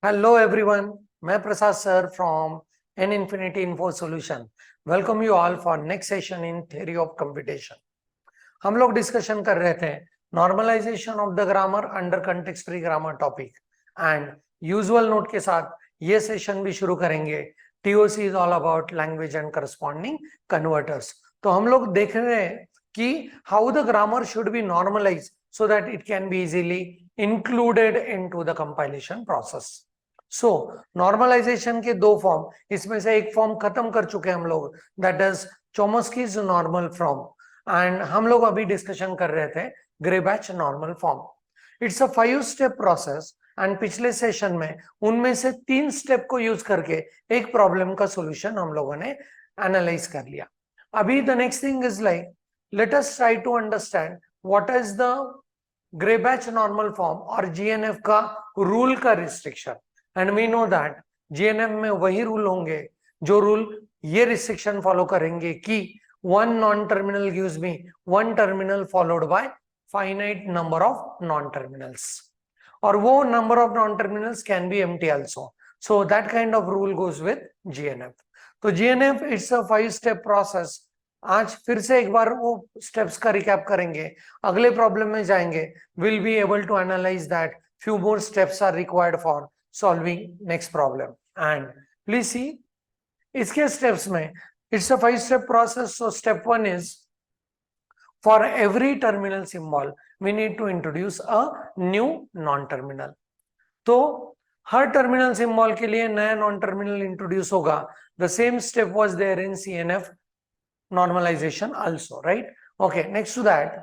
Hello everyone, मैं प्रसाद sir from N Infinity Info Solution. Welcome you all for next session in Theory of Computation. हम लोग discussion कर रहे थे normalization of the grammar under context free grammar topic and usual note के साथ ये session भी शुरू करेंगे. TOC is all about language and corresponding converters. तो हम लोग देख रहे हैं कि how the grammar should be normalize so that it can be easily included into the compilation process. So normalization के दो फॉर्म, इसमें से एक फॉर्म खत्म कर चुके हम लोग, that is Chomsky's normal form, and हम लोग अभी डिस्कशन कर रहे थे Greibach normal form. It's a 5 step process and पिछले सेशन में उनमें से 3 स्टेप को यूज करके एक प्रॉब्लम का सॉल्यूशन हम लोगों ने एनालाइज कर लिया. अभी the next thing is like let us try to understand what is the Greibach normal form और जीएनएफ का रूल का restriction. And we know that GNF में वही रूल होंगे जो रूल ये रिस्ट्रिक्शन फॉलो करेंगे कि one non-terminal gives me one terminal followed by finite number of non-terminals, or wo number of non-terminals can be empty also. So that kind of rule goes with GNF. तो GNF it's a 5-step process. आज फिर से एक बार वो steps का recap करेंगे, अगले problem में जाएंगे. Will be able to analyse that few more steps are required for solving next problem. And please see इसके स्टेप्स में it's a 5-step process. So step 1 is for every terminal symbol we need to introduce a new non-terminal. तो हर terminal symbol के लिए नया non terminal introduce होगा. The same step was there in CNF normalization also, right? Okay, next to that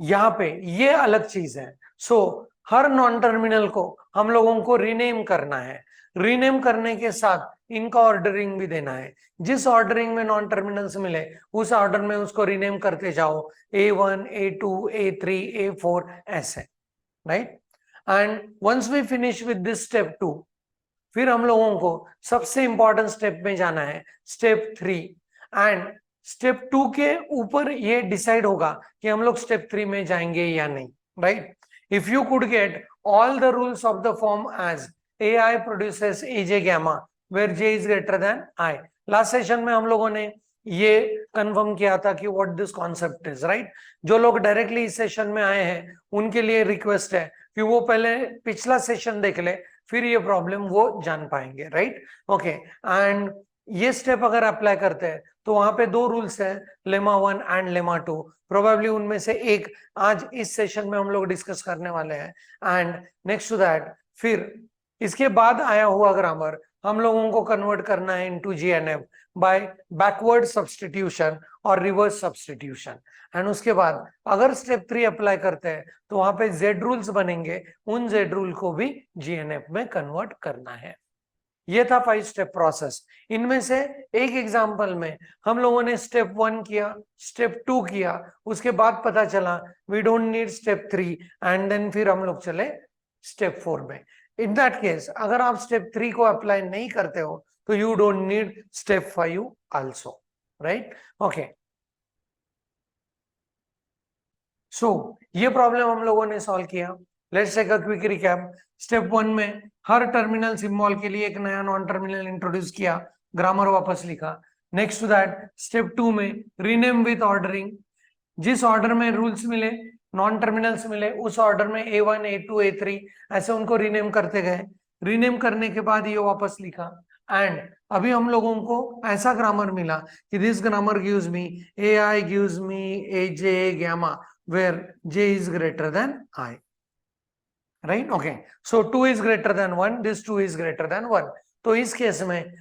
यहां पे ये अलग चीज है. सो हर नॉन टर्मिनल को हम लोगों को रीनेम करना है. रीनेम करने के साथ इनका ऑर्डरिंग भी देना है. जिस ऑर्डरिंग में नॉन टर्मिनल्स मिले उस ऑर्डर में उसको रीनेम करते जाओ, A1, A2, A3, A4 ऐसे, right? And once we finish with this step 2, फिर हम लोगों को सबसे इंपॉर्टेंट स्टेप में जाना है, स्टेप 3. एंड स्टेप 2 के ऊपर ये डिसाइड होगा कि हम लोग स्टेप 3 में जाएंगे या नहीं, right? If you could get all the rules of the form as AI produces AJ gamma where J is greater than I. Last session में हम लोगों ने ये कंफर्म किया था कि what this concept is, right? जो लोग डायरेक्टली इस सेशन में आए हैं उनके लिए रिक्वेस्ट है कि वो पहले पिछला सेशन देख ले, फिर ये प्रॉब्लम वो जान पाएंगे, राइट? ओके, एंड ये स्टेप अगर अप्लाई करते हैं तो वहां पे 2 रूल्स है, लेमा 1 एंड लेमा 2. प्रोबेबली उनमें से एक आज इस सेशन में हम लोग डिस्कस करने वाले हैं. एंड नेक्स्ट टू दैट फिर इसके बाद आया हुआ ग्रामर हम लोगों को कन्वर्ट करना है इनटू जीएनएफ बाय बैकवर्ड सब्स्टिट्यूशन और रिवर्स सब्स्टिट्यूशन. एंड उसके बाद अगर स्टेप 3 अप्लाई करते हैं तो वहां पे जेड रूल्स बनेंगे, उन जेड रूल को भी जीएनएफ में कन्वर्ट करना है. ये था 5 स्टेप प्रोसेस. इनमें से एक एग्जांपल में हम लोगों ने स्टेप 1 किया, स्टेप 2 किया, उसके बाद पता चला we don't need step 3 and then फिर हम लोग चले स्टेप 4 में. इन दैट केस अगर आप स्टेप 3 को अप्लाई नहीं करते हो तो you don't need step 5 also, right? Okay, so ये प्रॉब्लम हम लोगों ने सॉल्व किया. Let's take a quick recap. Step 1 में हर टर्मिनल सिंबल के लिए एक नया नॉन टर्मिनल इंट्रोड्यूस किया, ग्रामर वापस लिखा. नेक्स्ट टू दैट स्टेप 2 में रीनेम विथ ऑर्डरिंग. जिस ऑर्डर में रूल्स मिले, नॉन टर्मिनल्स मिले, उस ऑर्डर में A1, A2, A3 ऐसे उनको रीनेम करते गए. रीनेम करने के बाद ये वापस लिखा. एंड अभी हम लोगों को ऐसा ग्रामर मिला कि this grammar gives me AI gives me AJ gamma where J is greater than I, right? Okay, so 2 is greater than 1, this 2 is greater than 1. तो इस केस में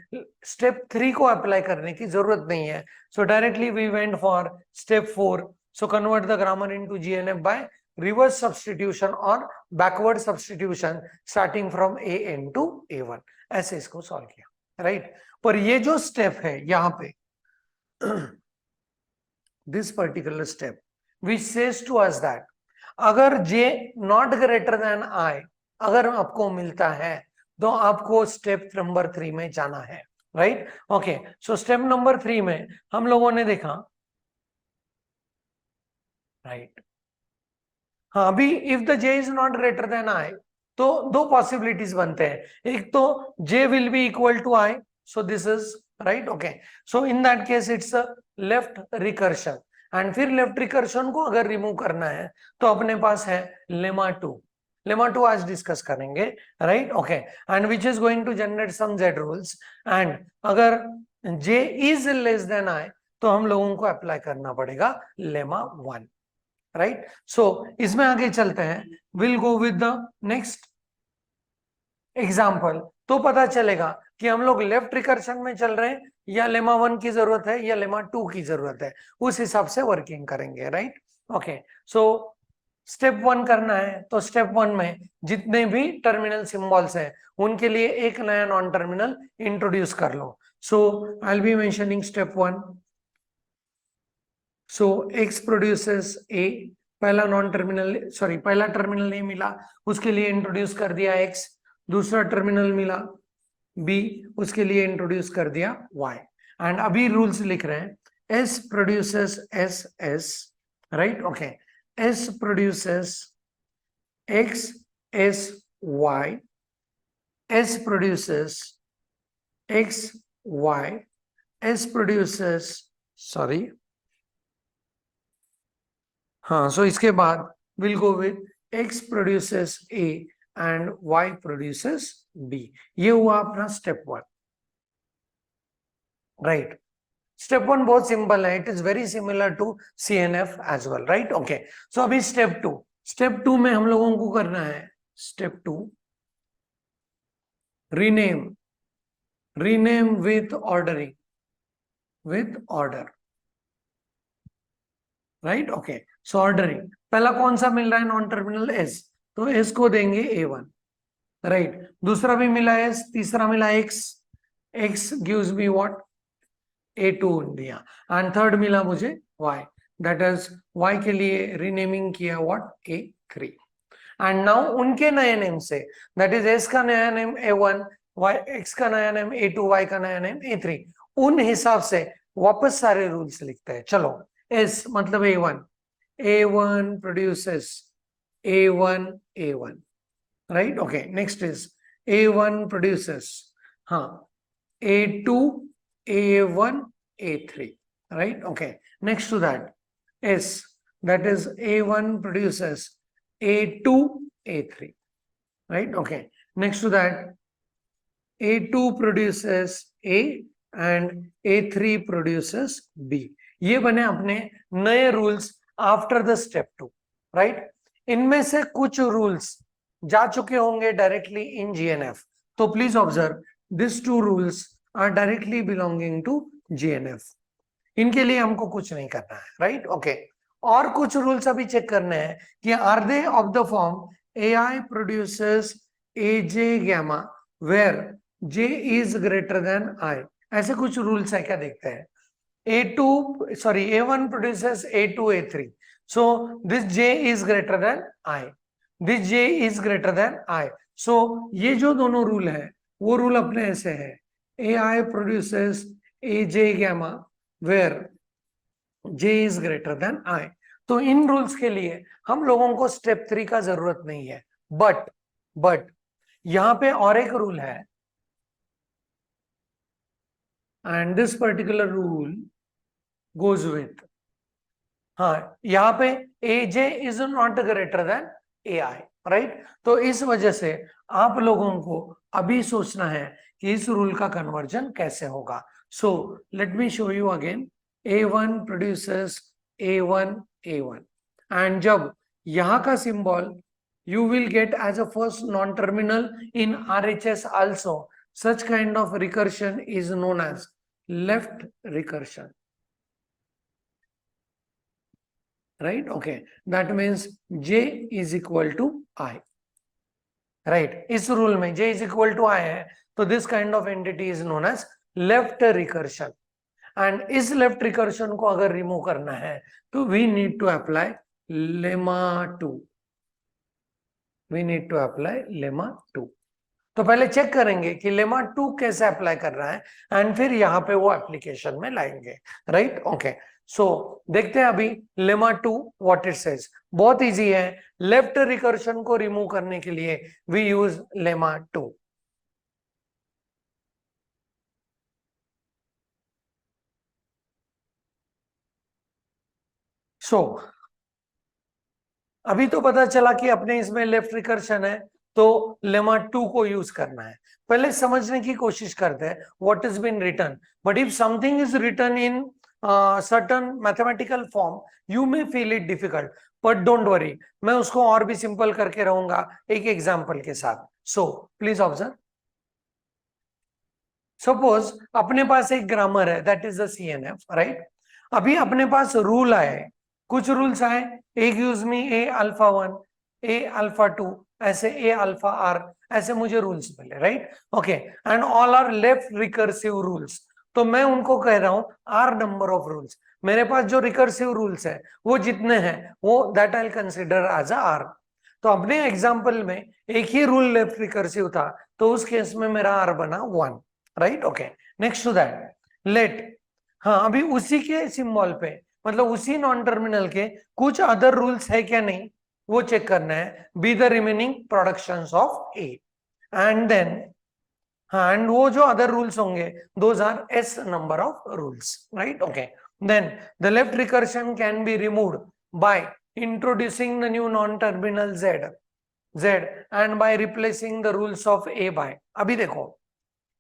स्टेप 3 को अप्लाई करने की जरूरत नहीं है. So directly we went for step 4. So convert the grammar into GNF by reverse substitution or backward substitution starting from AN to A1. ऐसे इसको सॉल्व किया, राइट? पर ये जो स्टेप है यहाँ पे this particular step which says to us that अगर J not greater than I अगर आपको मिलता है तो आपको स्टेप नंबर 3 में जाना है, right? Okay, so step number 3 में हम लोगों ने देखा, राइट? हाँ, अभी if the J is not greater than I तो दो पॉसिबिलिटीज बनते हैं, एक तो j will be equal to i, so this is right, okay, so in that case it's left recursion, and फिर लेफ्ट रिकर्शन को अगर रिमूव करना है तो अपने पास है लेमा 2, लेमा 2 आज डिस्कस करेंगे, right, okay, and which is going to generate some z rules, and अगर j is less than i तो हम लोगों को अप्लाई करना पड़ेगा लेमा 1, राइट, सो इसमें आगे चलते हैं, will go with the next example, तो पता चलेगा कि हम लोग लेफ्ट रिकर्शन में चल रहे हैं या लेमा 1 की जरूरत है या लेमा 2 की जरूरत है, उस हिसाब से वर्किंग करेंगे, राइट, ओके, सो स्टेप 1 करना है, तो स्टेप 1 में जितने भी टर्मिनल सिंबल्स हैं उनके लिए एक नया नॉन टर्मिनल इंट्रोड्यूस कर लो, so I will be mentioning step 1, so x produces a, पहला नॉन टर्मिनल, सॉरी पहला टर्मिनल नहीं मिला उसके लिए इंट्रोड्यूस कर दिया x, दूसरा टर्मिनल मिला b, उसके लिए इंट्रोड्यूस कर दिया y, एंड अभी रूल्स लिख रहे हैं s produces s, right, okay, s produces x s y, s produces x y, s produces, sorry, हाँ, सो इसके बाद will go with x produces a and y produces b, ये हुआ अपना स्टेप 1, राइट, स्टेप 1 बहुत सिंपल है, it is very similar to CNF as well, right, okay, so अभी step 2, step 2 में हम लोगों को करना है step 2 rename, rename with ordering, with order, right, okay, so ordering, पहला कौन सा मिल रहा है नॉन टर्मिनल s, तो s को देंगे a1, राइट, दूसरा भी मिला s, तीसरा मिला x, x gives me what a2 दिया, एंड थर्ड मिला मुझे y, दैट इज y के लिए रीनेमिंग किया व्हाट a3, एंड नाउ उनके नए नेम से, दैट इज s का नया नेम a1, y x का नया नेम a2, y का नया नेम a3, उन हिसाब से वापस सारे रूल्स लिखते हैं, चलो, s मतलब a1, a1 produces a1, right, okay, next is a1 produces, हाँ, a2, a1, a3, right, okay, next to that s, that is a1 produces a2, a3, right, okay, next to that a2 produces a and a3 produces b, ये बने अपने नए rules after the step 2, right, इनमें से कुछ rules जा चुके होंगे डायरेक्टली इन GNF, तो please observe this 2 rules are directly belonging to GNF, इनके लिए हमको कुछ नहीं करना है, राइट, ओके, और कुछ रूल्स अभी चेक करने हैं कि are they of the form AI produces AJ gamma where J is greater than I, ऐसे कुछ रूल्स है क्या, देखते हैं, A1 produces A2, A3. So this J is greater than I. This J is greater than I. So ये जो दोनों rule है वो रूल अपने ऐसे है, AI produces AJ gamma where J is greater than I. तो इन रूल्स के लिए हम लोगों को स्टेप 3 का जरूरत नहीं है, बट यहां पे और एक रूल है, and this particular rule goes with, हाँ, यहाँ पे AJ is not greater than AI, right, तो इस वजह से आप लोगों को अभी सोचना है कि इस रूल का कन्वर्जन कैसे होगा, so let me show you again, A1 produces A1, and जब यहाँ का symbol you will get as a first non-terminal in RHS also, such kind of recursion is known as left recursion, right, okay, that means J is equal to I, right, इस rule में J is equal to I है, तो this kind of entity is known as left recursion, and इस left recursion को अगर remove करना है तो we need to apply lemma 2, we need to apply lemma 2, तो पहले चेक करेंगे कि लेमा 2 कैसे अप्लाई कर रहा है एंड फिर यहाँ पे वो एप्लीकेशन में लाएंगे, राइट। ओके, सो देखते हैं अभी लेमा 2 व्हाट इट सेज। बहुत इजी है, लेफ्ट रिकर्शन को रिमूव करने के लिए वी यूज लेमा 2। सो अभी तो पता चला कि अपने इसमें लेफ्ट रिकर्शन है, तो लेमा 2 को यूज करना है। पहले समझने की कोशिश करते हैं what is been written. But if something is written in certain mathematical form you may feel it difficult, but don't worry, मैं उसको और भी सिंपल करके रहूंगा एक एग्जाम्पल के साथ। सो प्लीज ऑब्जर्व, सपोज अपने पास एक ग्रामर है that is the CNF, right. अभी अपने पास रूल आए, कुछ रूल्स आए, A gives me A alpha 1, A alpha 2, ऐसे ए अल्फा आर, ऐसे मुझे रूल्स मिले, right. Okay, and all are left recursive rules. तो मैं उनको कह रहा हूं आर नंबर ऑफ रूल्स। मेरे पास जो रिकर्सिव रूल्स है वो जितने हैं वो that I consider as a R. तो अपने एग्जाम्पल में एक ही रूल लेफ्ट रिकर्सिव था, तो उस केस में मेरा आर बना 1, right. Okay, next to that let, हाँ अभी उसी के सिंबल पे, मतलब उसी नॉन टर्मिनल के कुछ अदर रूल्स है क्या नहीं वो चेक करना है। B the remaining productions of A, and then, हाँ एंड वो जो अदर रूल्स होंगे those are S number of rules, right. Okay, then the left recursion can be removed by introducing the new non terminal z and by replacing the rules of a by, अभी देखो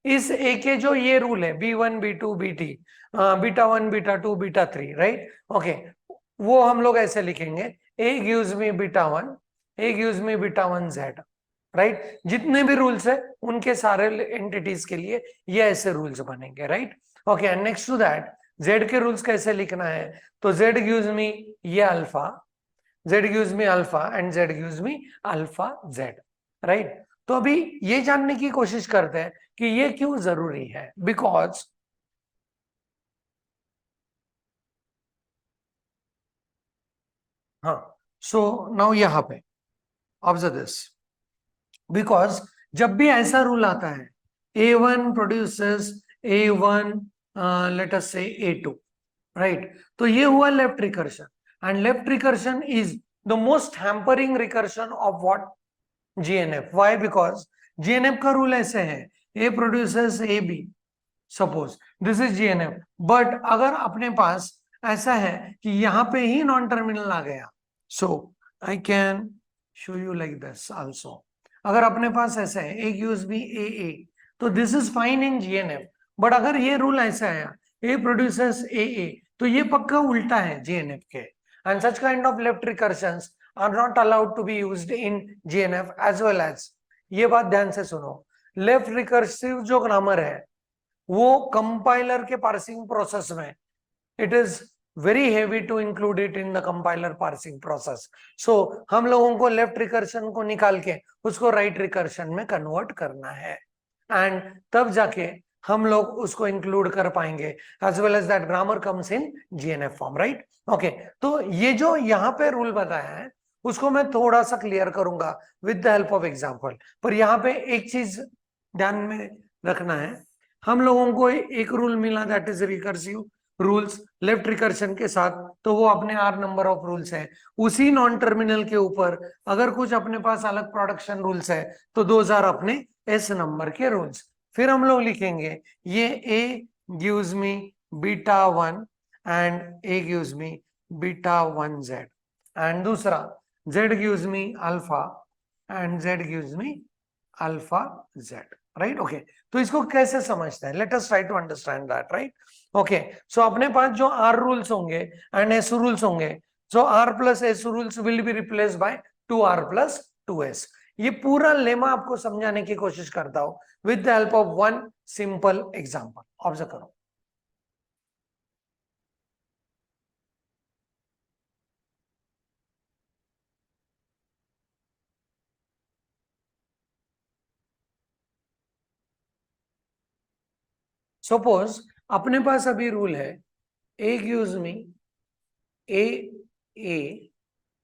इस ए के जो ये rule है B1 B2 BT, beta 1 beta 2 beta 3, right. Okay, वो हम लोग ऐसे लिखेंगे ए गिव्स मी बीटा 1, ए gives me beta 1 z, right. जितने भी रूल्स है उनके सारे एंटिटीज के लिए ये ऐसे रूल्स बनेंगे, right. Okay, and next to that z के रूल्स कैसे लिखना है, तो z गिव्स मी ये alpha, z gives me alpha and z gives me alpha z, right. तो अभी ये जानने की कोशिश करते हैं कि ये क्यों जरूरी है, बिकॉज हाँ, सो नाउ यहां पे ऑब्जर्व दिस, बिकॉज जब भी ऐसा रूल आता है A1 produces A1, let us से A2, राइट। तो ये हुआ left recursion, and left recursion is the most hampering recursion of what, GNF। Why? Because GNF का रूल ऐसे है A produces AB, suppose this is GNF। But अगर अपने पास ऐसा है कि यहां पे ही नॉन टर्मिनल आ गया, so I can show you like this also. अगर अपने पास ऐसा है A gives me AA, तो this is fine in GNF। But अगर ये रूल ऐसा है A produces AA, तो ये पक्का उल्टा है GNF के, and such kind of left recursions are not allowed to be used in GNF as well as, ये बात ध्यान से सुनो, लेफ्ट रिकर्सिव जो ग्रामर है वो कंपाइलर के पार्सिंग प्रोसेस में it is very heavy to include it in the compiler parsing process. So हम लोगों को लेफ्ट रिकर्शन को निकाल के उसको राइट रिकर्शन में कन्वर्ट करना है, एंड तब जाके हम लोग उसको इंक्लूड कर पाएंगे as well as that grammar comes in GNF form, right. Okay, तो ये जो यहाँ पे रूल बताया है उसको मैं थोड़ा सा क्लियर करूंगा with the help of example. पर यहाँ पे एक चीज ध्यान में रखना है, हम लोगों को एक रूल मिला that is recursive rules left recursion के साथ, तो वो अपने आर नंबर ऑफ रूल्स है। उसी नॉन टर्मिनल के ऊपर अगर कुछ अपने पास अलग प्रोडक्शन रूल्स है तो दो अपने एस नंबर के रूल्स। फिर हम लोग लिखेंगे ये ए gives me beta 1 and A gives me beta 1 z, and दूसरा z gives me alpha and z gives me alpha z, right. Okay, तो इसको कैसे समझते हैं, let us try to understand that, right. Okay, so अपने पास जो R rules होंगे एंड एस रूल्स होंगे, so R plus S rules will be replace by 2r plus 2s। ये पूरा लेमा आपको समझाने की कोशिश करता हूं with the help of one simple example, observe करो। सपोज अपने पास अभी रूल है A gives me A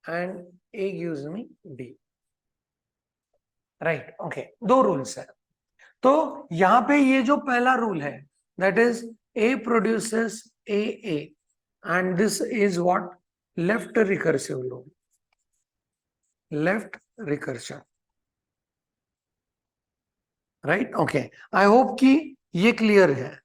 and A gives me B, right. Okay, दो रूल्स है, तो यहां पे ये जो पहला रूल है that is a produces A and this is what left recursive rule, left recursion, right. Okay, I hope कि ये क्लियर है।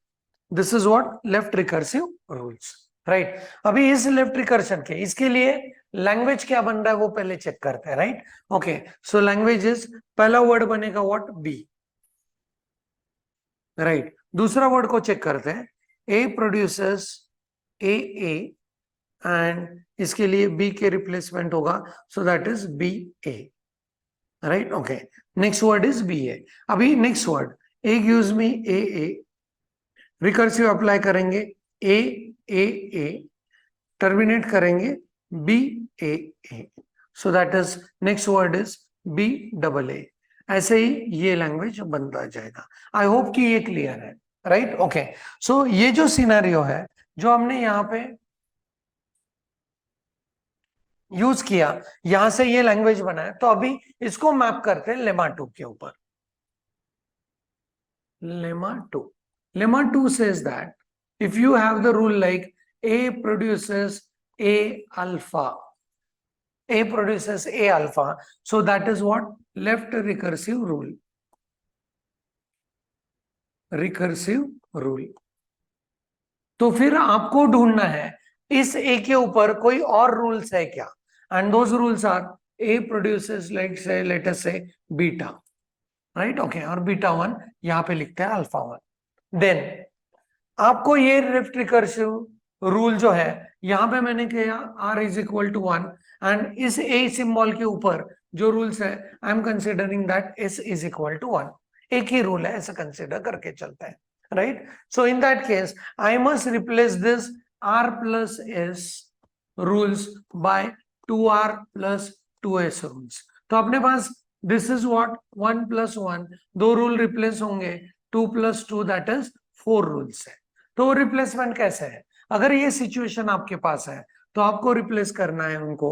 This is what left recursive rules, right. अभी इस लेफ्ट रिकर्शन के इसके लिए लैंग्वेज क्या बन रहा है वो पहले चेक करते हैं, right. Okay, so language is, पहला वर्ड बनेगा व्हाट, बी, राइट। दूसरा वर्ड को चेक करते हैं, ए प्रोड्यूसर्स ए एंड इसके लिए बी के रिप्लेसमेंट होगा, so that is B A, right. Okay, next word is B A. अभी next word A gives me A, recursive apply करेंगे ए, टर्मिनेट करेंगे B A, so that is next word is B double A. ऐसे ही ये language बनता जाएगा। I hope कि ये क्लियर है, राइट। ओके, सो ये जो सिनेरियो है जो हमने यहाँ पे यूज किया, यहां से ये लैंग्वेज बना है, तो अभी इसको मैप करते हैं लेमा 2 के ऊपर। Lemma 2 says that if you have the rule like A produces A alpha, A produces A alpha, so that is what left recursive rule, recursive rule। तो फिर आपको ढूंढना है इस A के ऊपर कोई और रूल्स है क्या, and those rules are A produces let us say beta, right. Okay, और बीटा 1 यहाँ पे लिखते हैं अल्फा 1। देन आपको ये लेफ्ट रिकर्सिव रूल जो है यहां पे मैंने किया r is equal to 1 and इस a सिंबल के ऊपर जो रूल्स है I am considering that s is equal to 1, एक ही रूल है, ऐसा कंसिडर करके चलते हैं, right. So in that case I must replace this r plus s rules by 2r plus 2s rules. तो अपने पास दिस इज व्हाट 1 प्लस 1, दो रूल रिप्लेस होंगे, 2 प्लस 2 दैट इज 4 रूल्स है। तो रिप्लेसमेंट कैसे है, अगर ये सिचुएशन आपके पास है तो आपको रिप्लेस करना है उनको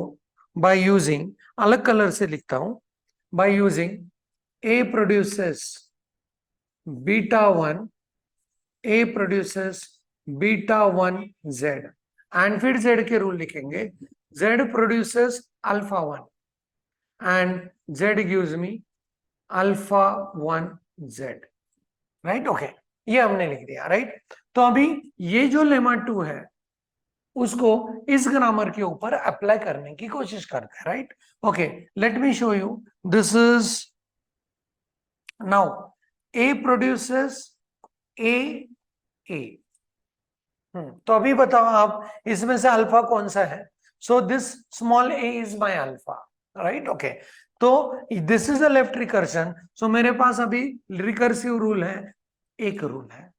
बाय यूजिंग, अलग कलर से लिखता हूं, by using A produces beta 1, A produces beta 1 Z, and फिर जेड के रूल लिखेंगे Z produces alpha 1 and Z gives me alpha 1 Z, right. Okay, ये हमने लिख दिया, राइट। तो अभी ये जो लेमा 2 है उसको इस ग्रामर के ऊपर अप्लाई करने की कोशिश करते हैं, right. Okay, let me show you, this is now A produces A, तो अभी बताओ आप इसमें से अल्फा कौन सा है, so this small A is my alpha, right. Okay, तो this is a left recursion, so मेरे पास अभी रिकर्सिव रूल है, एक रूल है।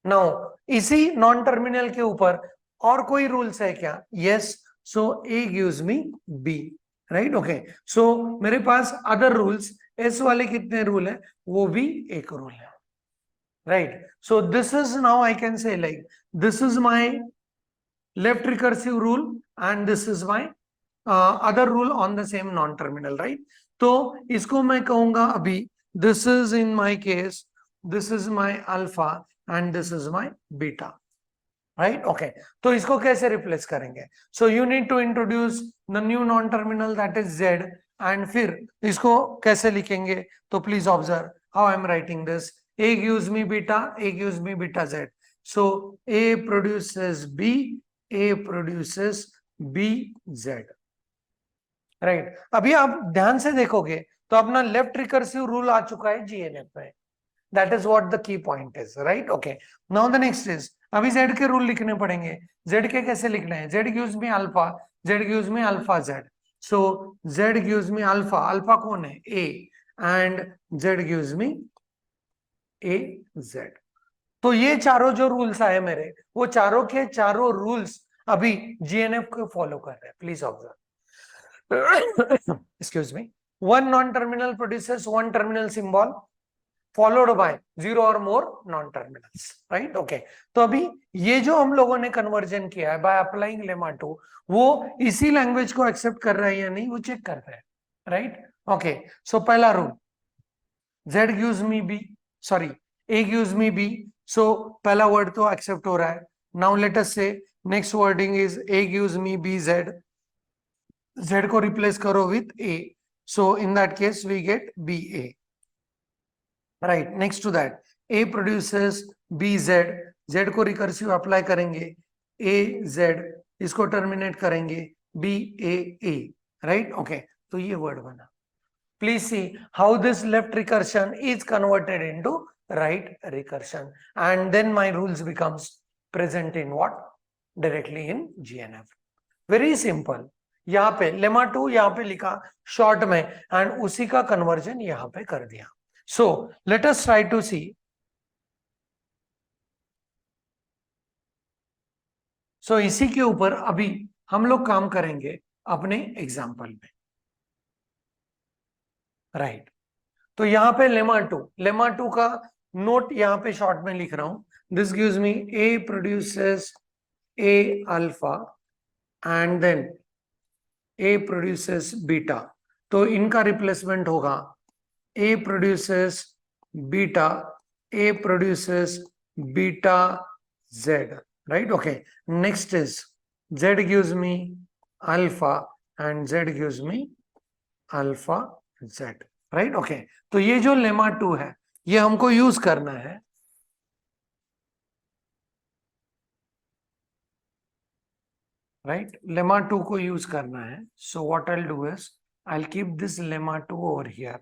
नाउ इसी नॉन टर्मिनल के ऊपर और कोई रूल्स है क्या, yes, so A gives me B, right. Okay, so मेरे पास अदर रूल्स एस वाले कितने रूल है, वो भी एक रूल है, right. So this is now I can say like this is my left recursive rule and this is my other rule on the same non terminal, right. तो इसको मैं कहूंगा अभी this is in my case, this is my alpha and this is my beta, right. Okay, तो इसको कैसे replace करेंगे, so you need to introduce the new non terminal that is Z, and फिर इसको कैसे लिखेंगे, तो please observe how I am writing this, A gives me beta, A gives me beta Z, so A produces B, A produces B Z, right. अभी आप ध्यान से देखोगे तो अपना लेफ्ट रिकर्सिव रूल आ चुका है जीएनएफ में, that is what the key point is, right. Okay, now the next is अभी जेड के रूल लिखने पड़ेंगे, जेड के कैसे लिखने हैं, Z gives me alpha, Z gives me alpha Z, so Z gives me alpha, alpha कौन है A, and Z gives me A Z. तो ये चारों जो रूल्स आए मेरे, वो चारों के चारों रूल्स अभी जीएनएफ को फॉलो कर रहे हैं, please observe, excuse me, one non-terminal produces one terminal symbol followed by zero or more non-terminals, right? Okay, तो अभी ये जो हम लोगों ने कन्वर्जन किया है बाय अप्लाइंग लेमा 2, वो इसी लैंग्वेज को एक्सेप्ट कर रहा है या नहीं वो चेक कर रहे हैं, राइट। ओके, सो पहला rule z gives me b, sorry, a gives me b, so पहला वर्ड तो एक्सेप्ट हो रहा है. नाउ लेट अस से next wording is a gives me b z, z को रिप्लेस करो with a, so in that case we get ba. right, next to that a produces bz, z को recursive apply करेंगे, az इसको terminate करेंगे baa. Right, okay, तो ये word बना. Please see how this left recursion is converted into right recursion, and then my rules becomes present in what? Directly in GNF. Very simple. यहाँ पे lemma 2 यहाँ पे लिखा शॉर्ट में, एंड उसी का कन्वर्जन यहाँ पे कर दिया. So let us try to see. So इसी के ऊपर अभी हम लोग काम करेंगे अपने एग्जाम्पल में. राइट, तो यहाँ पे लेमा टू का नोट यहाँ पे शॉर्ट में लिख रहा हूं. This gives me A produces A alpha and then A produces beta. तो इनका रिप्लेसमेंट होगा A produces beta, A produces beta Z. Right, okay. Next is Z gives me alpha and Z gives me alpha Z. Right, okay. तो ये जो lemma 2 है ये हमको use करना है. राइट, लेमा 2 को यूज करना है. सो what I will do is I will keep this lemma 2 over here,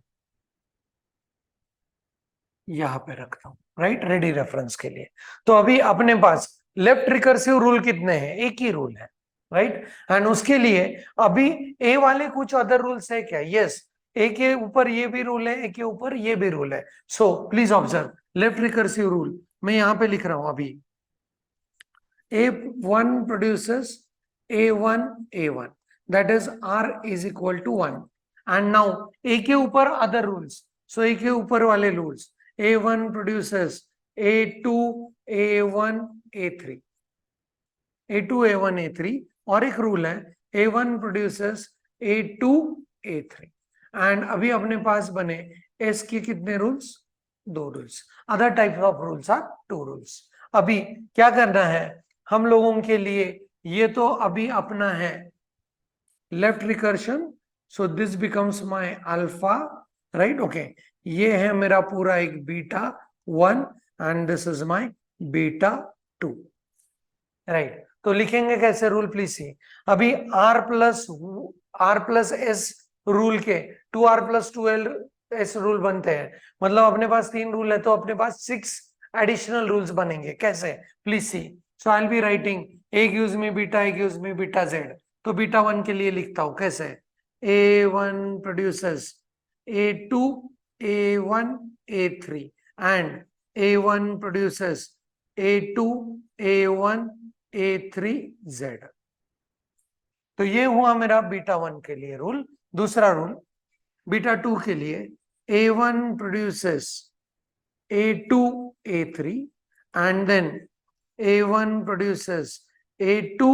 यहां पे रखता हूं. राइट, रेडी रेफरेंस के लिए. तो अभी अपने पास लेफ्ट रिकर्सिव रूल कितने हैं? एक ही रूल है. राइट, एंड उसके लिए अभी ए वाले कुछ अदर रूल्स है क्या? यस, ए के ऊपर ये भी रूल है, ए के ऊपर ये भी रूल है. So please observe left recursive rule मैं यहां पे लिख रहा हूं. अभी A1 produces A1, that is R is equal to 1. And now A के ऊपर other rules. So A के ऊपर वाले rules. A1 produces A2, A1, A3. A2, A1, A3. और एक रूल है A1 produces A2, A3. And अभी अपने पास बने S के कितने rules? 2 rules. Other types of rules are 2 rules. अभी क्या करना है हम लोगों के लिए? ये तो अभी अपना है left recursion, so this becomes my alpha. Right, okay. ये है मेरा पूरा एक beta 1 and this is my beta 2. Right, तो लिखेंगे कैसे रूल? Please see. अभी r प्लस s रूल के 2r प्लस 2s रूल बनते हैं. मतलब अपने पास 3 रूल है तो अपने पास 6 एडिशनल रूल्स बनेंगे. कैसे? Please see. So I'll be writing A gives me beta, A gives me beta Z. तो बीटा 1 के लिए लिखता हूं कैसे? A1 produces A2, A1, A3 and A1 produces A2, A1, A3 Z. तो ये हुआ मेरा बीटा 1 के लिए रूल. दूसरा रूल बीटा 2 के लिए A1 produces A2, A3 and then A1 produces A2,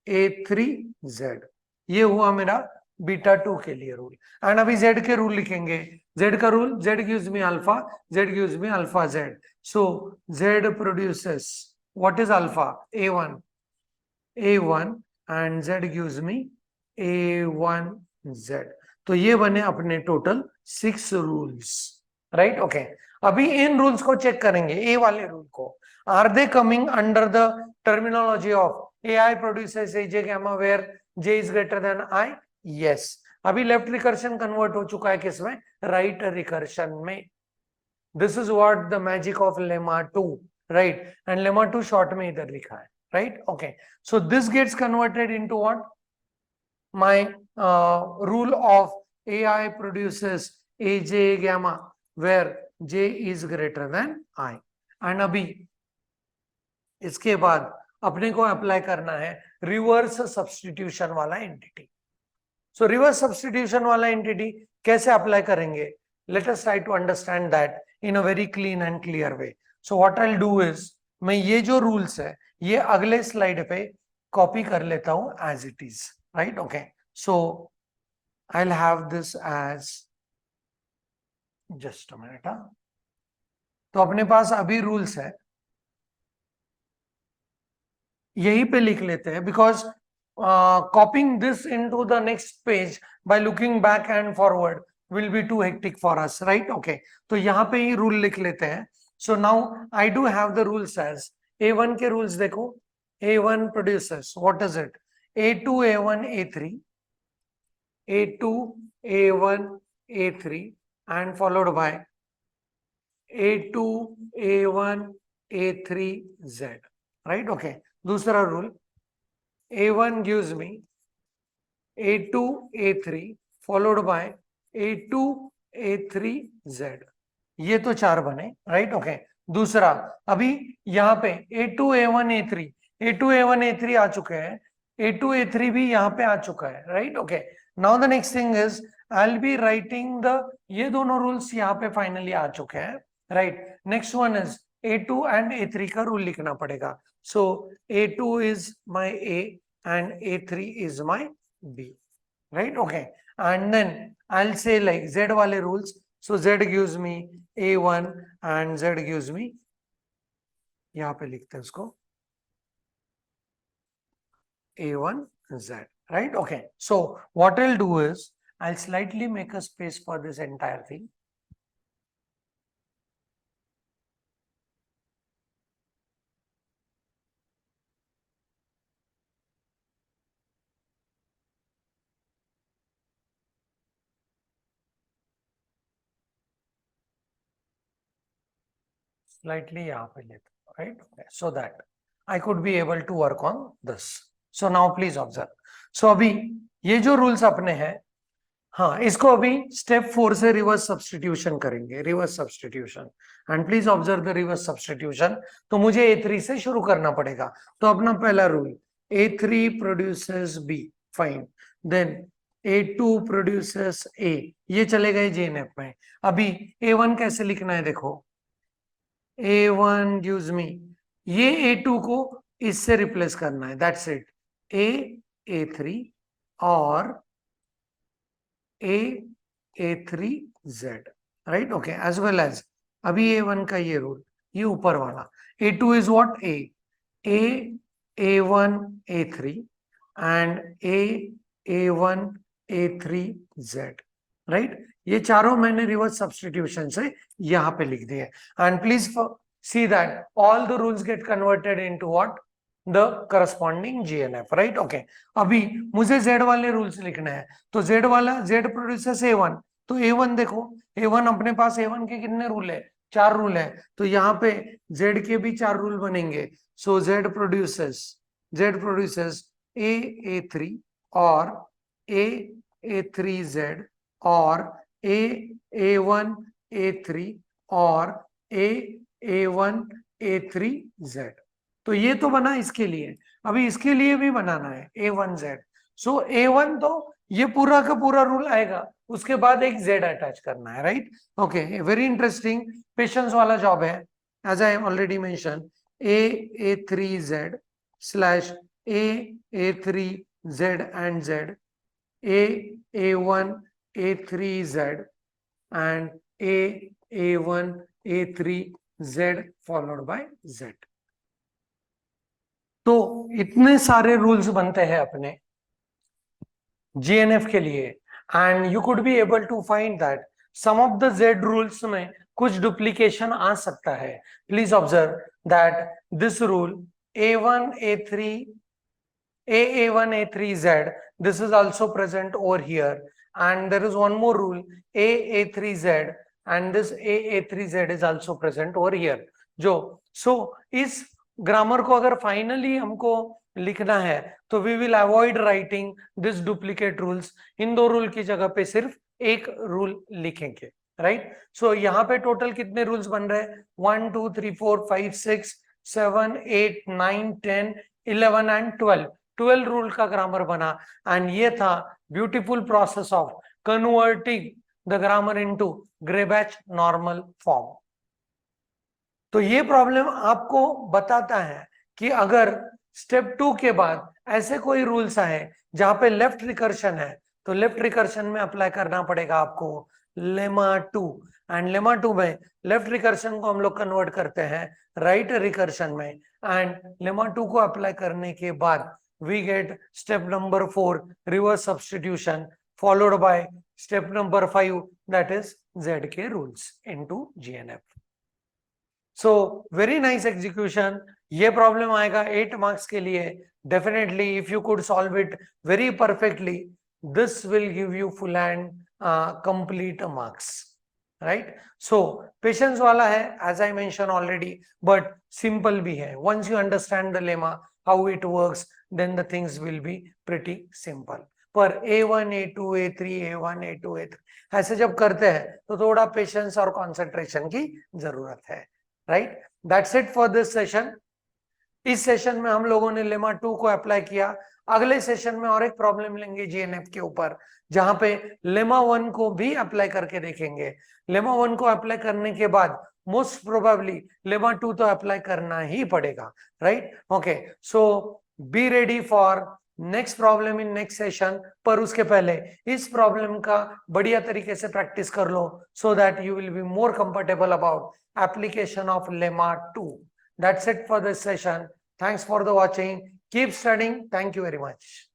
A3, Z. ये हुआ मेरा बीटा 2 के लिए रूल. एंड अभी Z के रूल लिखेंगे. Z का rule, Z gives me alpha, Z gives me alpha Z. So Z produces what is alpha? A1, A1 and Z gives me A1 Z. तो ये बने अपने टोटल 6 रूल्स. Right, okay. अभी इन rules को check करेंगे. ए वाले rule को, are they coming under the terminology of AI produces AJ gamma where J is greater than I? Yes. अभी लेफ्ट रिकर्शन कन्वर्ट हो चुका है किसमें? राइट रिकर्शन में. This is what the magic of lemma 2. Right, and lemma 2 short में इधर लिखा है. Right, okay. So this gets converted into what? My rule of AI produces AJ gamma where J is greater than I. And अभी इसके बाद अपने को apply करना है रिवर्स सब्स्टिट्यूशन वाला एंटिटी. सो रिवर्स सब्स्टिट्यूशन वाला एंटिटी कैसे अप्लाई करेंगे? Let us try to understand that in a very clean and clear way. So what I will do is मैं ये जो रूल्स है ये अगले स्लाइड पे कॉपी कर लेता हूं as it is. Right, okay. So I will have this as, just a minute. तो अपने पास अभी रूल्स है, यहीं पे लिख लेते हैं, because copying this into the next page by looking back and forward will be too hectic for us, right? Okay, तो यहाँ पे ही रूल लिख लेते हैं. So now I do have the rules as A1 के रूल्स देखो. A1 producers what is it? A2 A1 A3, A2 A1 A3 and followed by A2 A1 A3 Z, right? Okay, दूसरा rule A1 gives me A2 A3 followed by A2 A3 Z. ये तो चार बने, right? Okay, दूसरा अभी यहाँ पे A2 A1 A3, A2 A1 A3 आ चुके हैं, A2 A3 भी यहाँ पे आ चुका है, right? Okay, now the next thing is I will be writing the, ये दोनों रूल्स यहाँ पे फाइनली आ चुके हैं, right? Next one is A2 and A3 का रूल लिखना पड़ेगा. सो A2 is my A and A3 is my B, right? Okay, and then I'll say like Z wale rules. So Z gives me A1 and Z gives me, यहाँ पे लिखते हैं उसको A1 Z, right? Okay, so what I'll do is I'll slightly make a space for this entire thing. Slightly यहाँ पे लेते हैं, right? Okay, so that I could be able to work on this. So now please observe. So अभी ये जो rules अपने हैं, हाँ, इसको अभी स्टेप 4 से रिवर्स सब्सटीट्यूशन करेंगे, reverse substitution. And please observe the reverse substitution. तो मुझे A3 से शुरू करना पड़ेगा. तो अपना पहला rule A3 produces B, fine. Then A2 produces A, ये चले गए JNF में. अभी A1 कैसे लिखना है देखो. A1 गिव्स मी, ये A2 को इससे रिप्लेस करना है, दैट्स इट. A3 और A3Z, राइट? ओके, एज वेल एज अभी A1 का ये रूल, ये ऊपर वाला A2 is what? A1 A3 and A1 A3Z, right? ये चारों मैंने रिवर्स सब्सटीट्यूशन से यहाँ पे लिख दिए. And please see that all the rules get converted into what? The corresponding GNF, right? Okay, अभी मुझे Z वाले रूल्स लिखने हैं. तो Z वाला, Z प्रोड्यूसर्स A1, तो A1 देखो, A1 अपने पास A1 के कितने रूल है? 4 रूल है. तो यहाँ पे Z के भी 4 रूल बनेंगे. सो Z प्रोड्यूसर्स A3 और A3Z और A1 A3 और A1 A3Z. तो ये तो बना इसके लिए. अभी इसके लिए भी बनाना है A1Z. सो A1 तो ये पूरा का पूरा रूल आएगा, उसके बाद एक Z अटैच करना है, right? Okay, very interesting, patience वाला जॉब है. As I already mention, A3Z slash A3Z and Z, A1 A3Z and A1 A3Z followed by Z. तो इतने सारे रूल्स बनते हैं अपने GNF के लिए. And you could be able to find that some of the Z rules में कुछ डुप्लीकेशन आ सकता है. Please observe that this rule A1 A3 A1 A3Z, this is also present over here. And there is one more rule A3Z, and this A3Z is also present over here. जो so इस grammar को अगर finally हमको लिखना है तो we will avoid writing this duplicate rules. इन दो रूल की जगह पे सिर्फ एक रूल लिखेंगे, राइट? सो यहाँ पे टोटल कितने रूल्स बन रहे हैं? 1 2 3 4 5 6 7 8 9 10 11 एंड 12 रूल का ग्रामर बना. एंड ये था beautiful process of converting the grammar into grey-batch normal form. तो ये प्रॉब्लम आपको बताता है कि अगर स्टेप 2 के बाद ऐसे कोई रूल्स आए जहां पे लेफ्ट रिकर्शन है, तो लेफ्ट रिकर्शन में अप्लाई करना पड़ेगा आपको लेमा 2 एंड लेमा 2 में लेफ्ट रिकर्शन को हम लोग कन्वर्ट करते हैं राइट रिकर्शन में एंड लेमा 2 को अप्लाई करने के बाद we get step number 4 reverse substitution followed by step number 5 that is ZK rules into GNF. So very nice execution. ये प्रॉब्लम आएगा 8 मार्क्स के लिए. Definitely if you could solve it very perfectly, this will give you full and complete marks, right? So patience वाला है as I mentioned already, but simple भी है. Once you understand the lemma, how it works, then the things will be pretty simple. पर A1, A2, A3, A1, A2, A3 ऐसे जब करते हैं तो थोड़ा पेशेंस और कंसंट्रेशन की जरूरत है, right? That's it for this session. इस सेशन में हम लोगों ने लेमा 2 को अप्लाई किया. अगले सेशन में और एक प्रॉब्लम लेंगे जीएनएफ के ऊपर, जहां पे लेमा 1 को भी अप्लाई करके देखेंगे. लेमा 1 को अप्लाई करने के बाद मोस्ट प्रोबेबली लेमा 2 तो अप्लाई करना ही पड़ेगा, right? Okay, so be ready for next problem in next session. पर उसके पहले इस प्रॉब्लम का बढ़िया तरीके से प्रैक्टिस कर लो so that you will be more comfortable about application of lemma 2. That's it for this session. Thanks for the watching. Keep studying. Thank you very much.